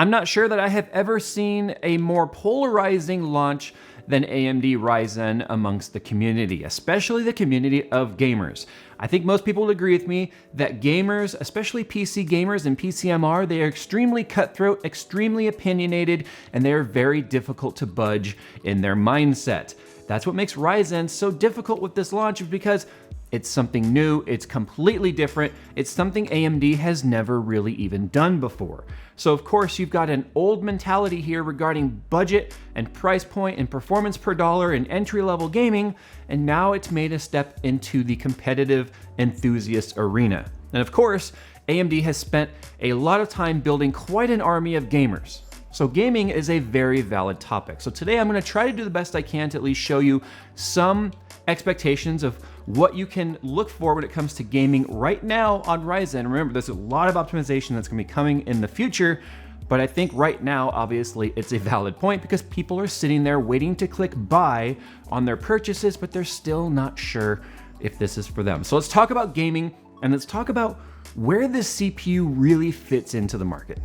I'm not sure that I have ever seen a more polarizing launch than AMD Ryzen amongst the community, especially the community of gamers. I think most people would agree with me that gamers, especially PC gamers and PCMR, they are extremely cutthroat, extremely opinionated, and they are very difficult to budge in their mindset. That's what makes Ryzen so difficult with this launch, is because it's something new, it's completely different, it's something AMD has never really even done before. So of course you've got an old mentality here regarding budget and price point and performance per dollar and entry-level gaming, and now it's made a step into the competitive enthusiast arena. And of course, AMD has spent a lot of time building quite an army of gamers. So gaming is a very valid topic. So today I'm gonna try to do the best I can to at least show you some expectations of what you can look for when it comes to gaming right now on Ryzen. Remember, there's a lot of optimization that's gonna be coming in the future, but I think right now, obviously, it's a valid point because people are sitting there waiting to click buy on their purchases, but they're still not sure if this is for them. So let's talk about gaming, and let's talk about where this CPU really fits into the market.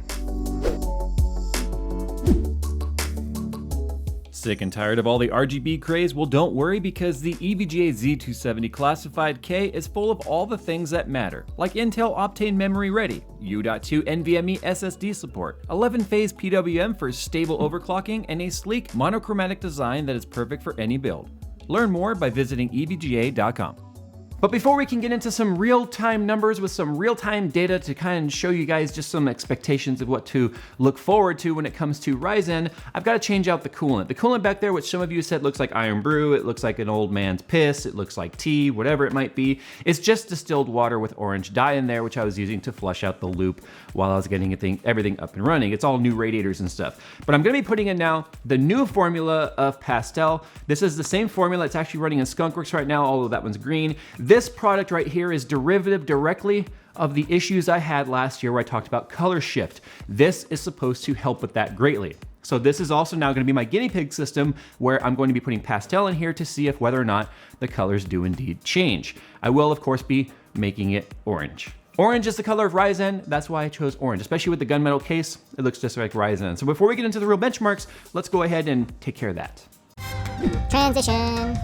Sick and tired of all the RGB craze? Well, don't worry, because the EVGA Z270 Classified K is full of all the things that matter, like Intel Optane memory ready, U.2 NVMe SSD support, 11-phase PWM for stable overclocking, and a sleek monochromatic design that is perfect for any build. Learn more by visiting evga.com. But before we can get into some real-time numbers with some real-time data to kind of show you guys just some expectations of what to look forward to when it comes to Ryzen, I've got to change out the coolant. The coolant back there, which some of you said looks like Iron Brew, it looks like an old man's piss, it looks like tea, whatever it might be. It's just distilled water with orange dye in there, which I was using to flush out the loop while I was getting everything up and running. It's all new radiators and stuff. But I'm gonna be putting in now the new formula of Pastel. This is the same formula. It's actually running in Skunkworks right now, although that one's green. This product right here is derivative directly of the issues I had last year where I talked about color shift. This is supposed to help with that greatly. So this is also now gonna be my guinea pig system, where I'm going to be putting Pastel in here to see if whether or not the colors do indeed change. I will, of course, be making it orange. Orange is the color of Ryzen, that's why I chose orange, especially with the gunmetal case. It looks just like Ryzen. So before we get into the real benchmarks, let's go ahead and take care of that. Transition.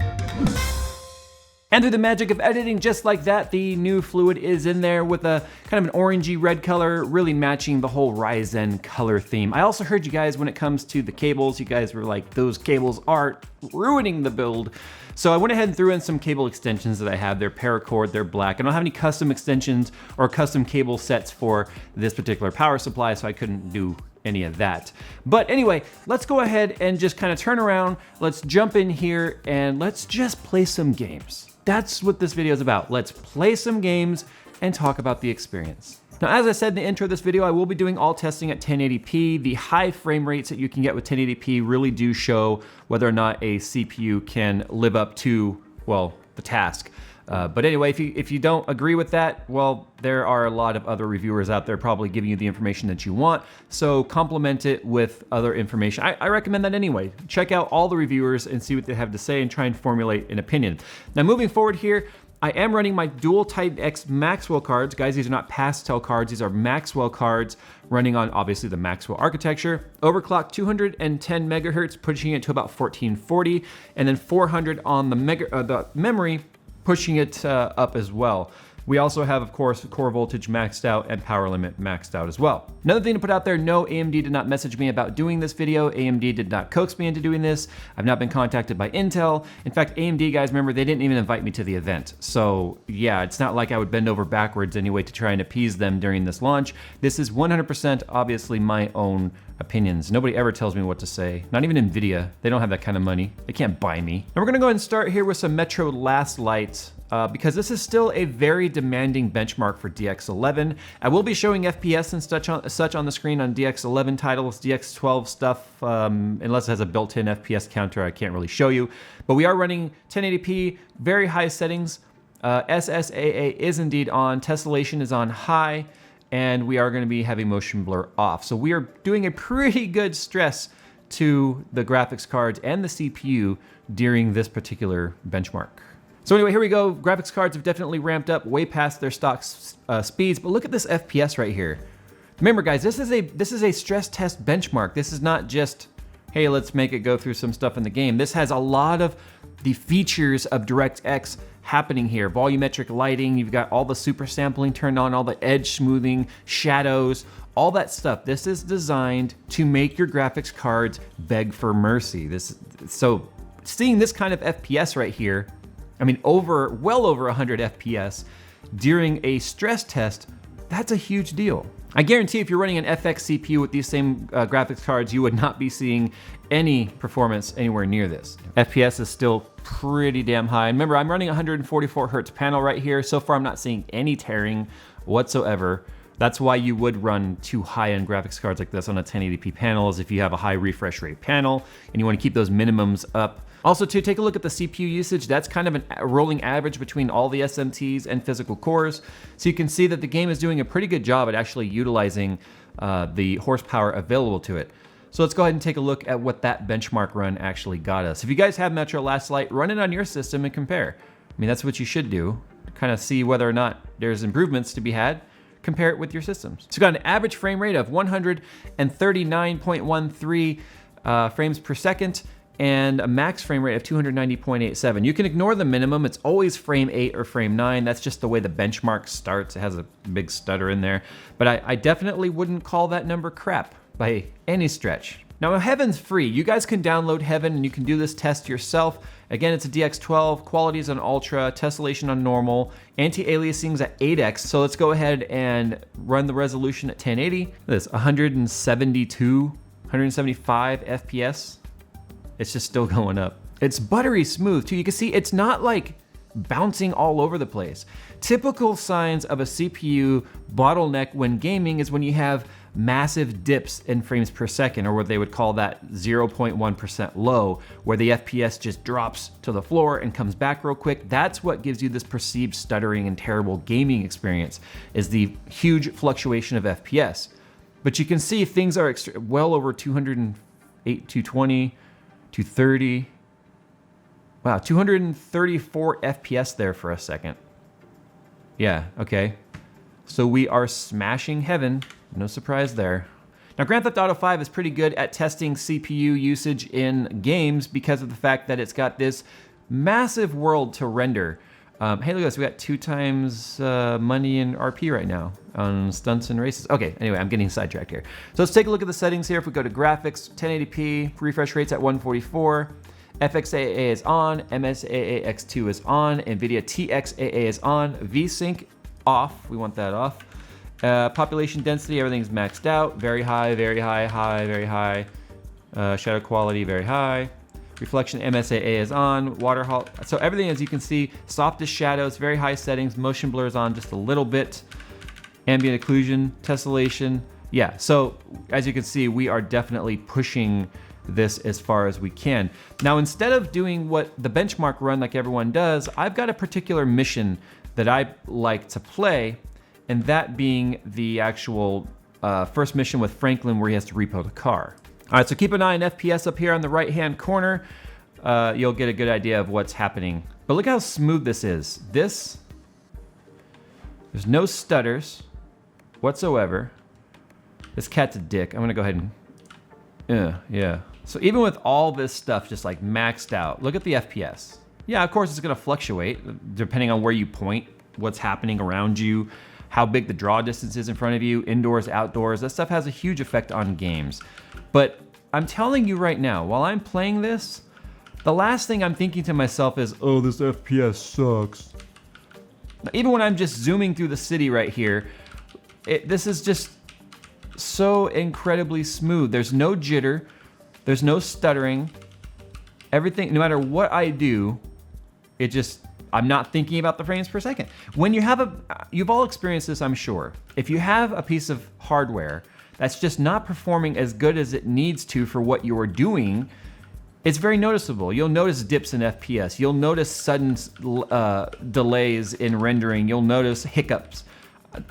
And through the magic of editing, just like that, the new fluid is in there with a kind of an orangey red color, really matching the whole Ryzen color theme. I also heard you guys, when it comes to the cables, you guys were like, those cables are ruining the build. So I went ahead and threw in some cable extensions that I have. They're paracord, they're black. I don't have any custom extensions or custom cable sets for this particular power supply, so I couldn't do any of that. But anyway, let's go ahead and just kind of turn around. Let's jump in here and let's just play some games. That's what this video is about. Let's play some games and talk about the experience. Now, as I said in the intro of this video, I will be doing all testing at 1080p. The high frame rates that you can get with 1080p really do show whether or not a CPU can live up to, well, the task. But anyway, if you don't agree with that, well, there are a lot of other reviewers out there probably giving you the information that you want. So complement it with other information. I recommend that anyway. Check out all the reviewers and see what they have to say and try and formulate an opinion. Now, moving forward here, I am running my dual Titan X Maxwell cards. Guys, these are not Pastel cards. These are Maxwell cards running on, obviously, the Maxwell architecture. Overclock 210 megahertz, pushing it to about 1440, and then 400 on the memory, pushing it up as well. We also have, of course, core voltage maxed out and power limit maxed out as well. Another thing to put out there, no, AMD did not message me about doing this video. AMD did not coax me into doing this. I've not been contacted by Intel. In fact, AMD guys, remember, they didn't even invite me to the event. So yeah, it's not like I would bend over backwards anyway to try and appease them during this launch. This is 100% obviously my own opinions. Nobody ever tells me what to say. Not even Nvidia. They don't have that kind of money. They can't buy me. And we're gonna go ahead and start here with some Metro Last Light. Because this is still a very demanding benchmark for DX11. I will be showing FPS and such on the screen on DX11 titles, DX12 stuff, unless it has a built-in FPS counter, I can't really show you. But we are running 1080p, very high settings. SSAA is indeed on, tessellation is on high, and we are gonna be having motion blur off. So we are doing a pretty good stress to the graphics cards and the CPU during this particular benchmark. So anyway, here we go. Graphics cards have definitely ramped up way past their stock speeds, but look at this FPS right here. Remember guys, this is a stress test benchmark. This is not just, hey, let's make it go through some stuff in the game. This has a lot of the features of DirectX happening here. Volumetric lighting, you've got all the super sampling turned on, all the edge smoothing, shadows, all that stuff. This is designed to make your graphics cards beg for mercy. So seeing this kind of FPS right here, I mean, well over 100 FPS during a stress test, that's a huge deal. I guarantee if you're running an FX CPU with these same graphics cards, you would not be seeing any performance anywhere near this. FPS is still pretty damn high. And remember, I'm running 144 Hertz panel right here. So far, I'm not seeing any tearing whatsoever. That's why you would run two high-end graphics cards like this on a 1080p panel, is if you have a high refresh rate panel and you want to keep those minimums up. Also, too, take a look at the CPU usage. That's kind of a rolling average between all the SMTs and physical cores. So you can see that the game is doing a pretty good job at actually utilizing the horsepower available to it. So let's go ahead and take a look at what that benchmark run actually got us. If you guys have Metro Last Light, run it on your system and compare. I mean, that's what you should do, kind of see whether or not there's improvements to be had. Compare it with your systems. So we got an average frame rate of 139.13 frames per second, and a max frame rate of 290.87. You can ignore the minimum. It's always frame 8 or frame 9. That's just the way the benchmark starts. It has a big stutter in there. But I definitely wouldn't call that number crap by any stretch. Now, Heaven's free. You guys can download Heaven and you can do this test yourself. Again, it's a DX12, quality is on Ultra, tessellation on normal, anti-aliasing's at 8x. So let's go ahead and run the resolution at 1080. This 175 FPS. It's just still going up. It's buttery smooth too. You can see it's not like bouncing all over the place. Typical signs of a CPU bottleneck when gaming is when you have massive dips in frames per second, or what they would call that 0.1% low, where the FPS just drops to the floor and comes back real quick. That's what gives you this perceived stuttering and terrible gaming experience, is the huge fluctuation of FPS. But you can see things are well over 208, 220, 230. Wow, 234 FPS there for a second. Yeah, okay. So we are smashing Heaven. No surprise there. Now, Grand Theft Auto 5 is pretty good at testing CPU usage in games because of the fact that it's got this massive world to render. Hey, look at this. We got 2 times money in RP right now on stunts and races. Okay, anyway, I'm getting sidetracked here. So let's take a look at the settings here. If we go to graphics, 1080p, refresh rates at 144. FXAA is on, MSAA X2 is on, NVIDIA TXAA is on, VSync off, we want that off. Population density, everything's maxed out, very high, very high, high, very high. Shadow quality, very high. Reflection MSAA is on, water halt. So everything, as you can see, softest shadows, very high settings, motion blur is on just a little bit. Ambient occlusion, tessellation. Yeah, so as you can see, we are definitely pushing this as far as we can. Now, instead of doing what the benchmark run like everyone does, I've got a particular mission that I like to play, and that being the actual first mission with Franklin where he has to repo the car. All right, so keep an eye on FPS up here on the right-hand corner. You'll get a good idea of what's happening. But look how smooth this is. There's no stutters whatsoever. This cat's a dick. I'm gonna go ahead and, yeah. So even with all this stuff just like maxed out, look at the FPS. Yeah, of course it's gonna fluctuate depending on where you point, what's happening around you, how big the draw distance is in front of you, indoors, outdoors. That stuff has a huge effect on games. But I'm telling you right now, while I'm playing this, the last thing I'm thinking to myself is, oh, this FPS sucks. Even when I'm just zooming through the city right here, this is just so incredibly smooth. There's no jitter, there's no stuttering. Everything, no matter what I do, I'm not thinking about the frames per second. When you have you've all experienced this, I'm sure. If you have a piece of hardware that's just not performing as good as it needs to for what you're doing, it's very noticeable. You'll notice dips in FPS. You'll notice sudden delays in rendering. You'll notice hiccups.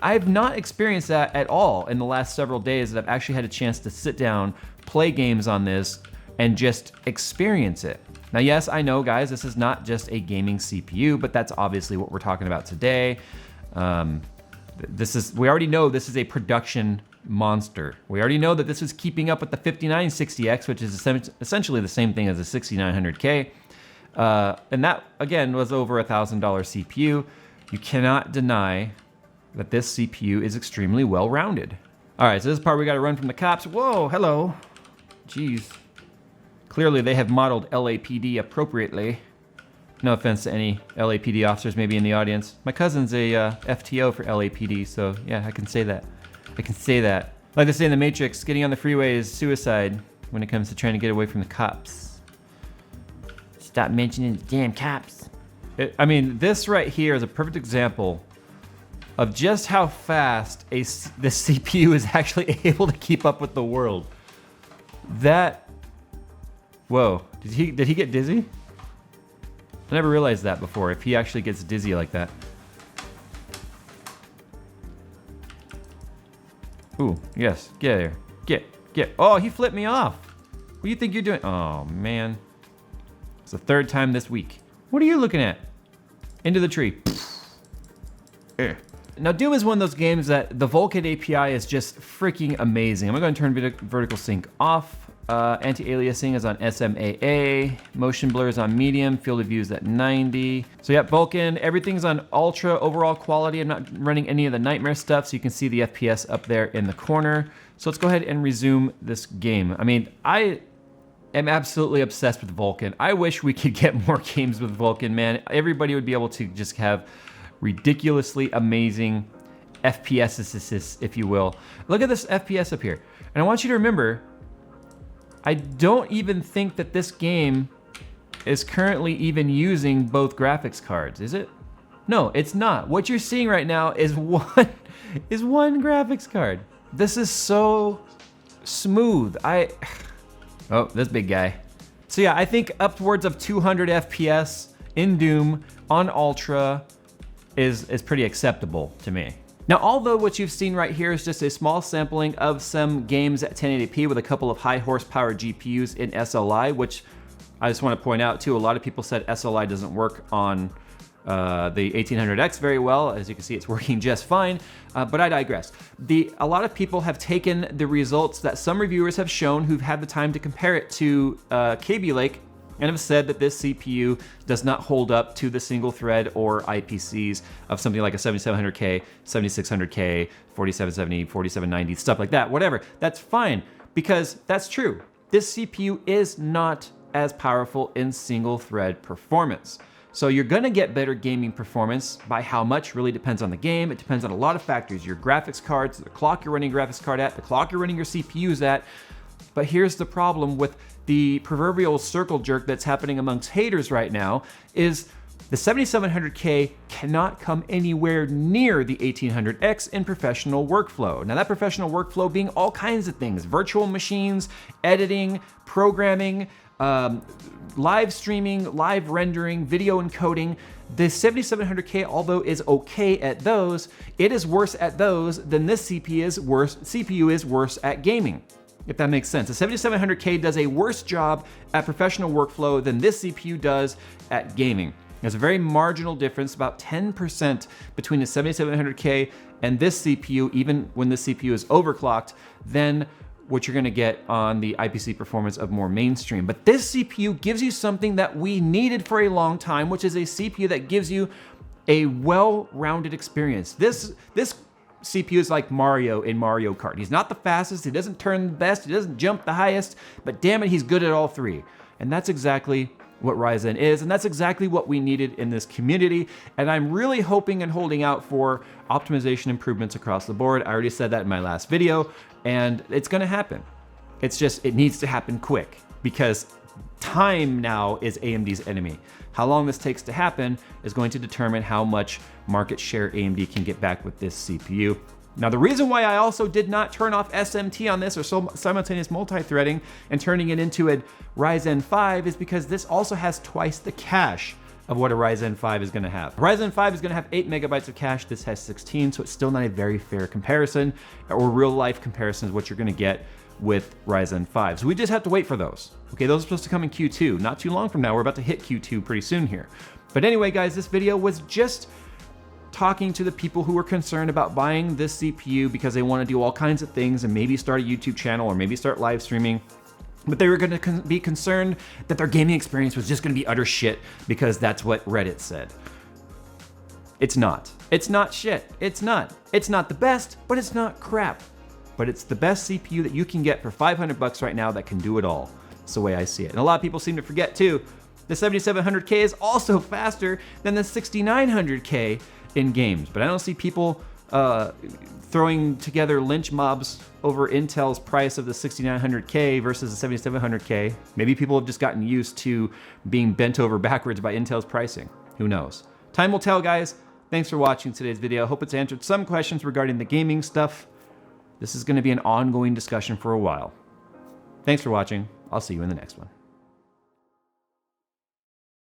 I've not experienced that at all in the last several days that I've actually had a chance to sit down, play games on this, and just experience it. Now, yes, I know, guys, this is not just a gaming CPU, but that's obviously what we're talking about today. We already know this is a production monster. We already know that this is keeping up with the 5960X, which is essentially the same thing as a 6900K. And that, again, was over a $1,000 CPU. You cannot deny that this CPU is extremely well-rounded. All right, so this part we gotta run from the cops. Whoa, hello. Jeez. Clearly they have modeled LAPD appropriately. No offense to any LAPD officers maybe in the audience. My cousin's a FTO for LAPD, so yeah, I can say that. I can say that. Like they say in The Matrix, getting on the freeway is suicide when it comes to trying to get away from the cops. Stop mentioning the damn cops. I mean, this right here is a perfect example of just how fast this CPU is actually able to keep up with the world. That, whoa, did he get dizzy? I never realized that before, if he actually gets dizzy like that. Ooh, yes, get there. Get. Oh, he flipped me off. What do you think you're doing? Oh, man. It's the third time this week. What are you looking at? Into the tree. Now, Doom is one of those games that the Vulkan API is just freaking amazing. I'm going to turn vertical sync off. Anti-aliasing is on SMAA. Motion blur is on medium. Field of view is at 90. So yeah, Vulkan, everything's on ultra overall quality. I'm not running any of the nightmare stuff, so you can see the FPS up there in the corner. So let's go ahead and resume this game. I mean, I am absolutely obsessed with Vulkan. I wish we could get more games with Vulkan, man. Everybody would be able to just have ridiculously amazing FPS, if you will. Look at this FPS up here. And I want you to remember, I don't even think that this game is currently even using both graphics cards, is it? No, it's not. What you're seeing right now is one graphics card. This is so smooth. Oh, this big guy. So yeah, I think upwards of 200 FPS in Doom on Ultra is pretty acceptable to me. Now, although what you've seen right here is just a small sampling of some games at 1080p with a couple of high horsepower GPUs in SLI, which I just want to point out too, a lot of people said SLI doesn't work on the 1800X very well. As you can see, it's working just fine, but I digress. A lot of people have taken the results that some reviewers have shown who've had the time to compare it to Kaby Lake and have said that this CPU does not hold up to the single thread or IPCs of something like a 7700K, 7600K, 4770, 4790, stuff like that, whatever. That's fine, because that's true. This CPU is not as powerful in single thread performance. So you're gonna get better gaming performance. By how much really depends on the game. It depends on a lot of factors. Your graphics cards, the clock you're running your graphics card at, the clock you're running your CPUs at. But here's the problem with the proverbial circle jerk that's happening amongst haters right now is the 7700K cannot come anywhere near the 1800X in professional workflow. Now that professional workflow being all kinds of things, virtual machines, editing, programming, live streaming, live rendering, video encoding. The 7700K, although is okay at those, it is worse at those than this CPU is worse at gaming, if that makes sense. The 7700K does a worse job at professional workflow than this CPU does at gaming. There's a very marginal difference, about 10% between the 7700K and this CPU, even when this CPU is overclocked, than what you're gonna get on the IPC performance of more mainstream. But this CPU gives you something that we needed for a long time, which is a CPU that gives you a well-rounded experience. This CPU is like Mario in Mario Kart. He's not the fastest, he doesn't turn the best, he doesn't jump the highest, but damn it, he's good at all three. And that's exactly what Ryzen is, and that's exactly what we needed in this community. And I'm really hoping and holding out for optimization improvements across the board. I already said that in my last video, and it's gonna happen. It's just, it needs to happen quick, because time now is AMD's enemy. How long this takes to happen is going to determine how much market share AMD can get back with this CPU. Now, the reason why I also did not turn off SMT on this, or simultaneous multi-threading, and turning it into a Ryzen 5 is because this also has twice the cache of what a Ryzen 5 is gonna have. Ryzen 5 is gonna have 8 megabytes of cache, this has 16, so it's still not a very fair comparison, or real life comparison is what you're gonna get with Ryzen 5. So we just have to wait for those. Okay, those are supposed to come in Q2, not too long from now. We're about to hit Q2 pretty soon here. But anyway, guys, this video was just talking to the people who were concerned about buying this CPU because they want to do all kinds of things and maybe start a YouTube channel or maybe start live streaming. But they were going to be concerned that their gaming experience was just going to be utter shit because that's what Reddit said. It's not. It's not shit. It's not. It's not the best, but it's not crap. But it's the best CPU that you can get for $500 right now that can do it all. That's the way I see it. And a lot of people seem to forget too, the 7700K is also faster than the 6900K in games. But I don't see people throwing together lynch mobs over Intel's price of the 6900K versus the 7700K. Maybe people have just gotten used to being bent over backwards by Intel's pricing. Who knows? Time will tell, guys. Thanks for watching today's video. I hope it's answered some questions regarding the gaming stuff. This is going to be an ongoing discussion for a while. Thanks for watching. I'll see you in the next one.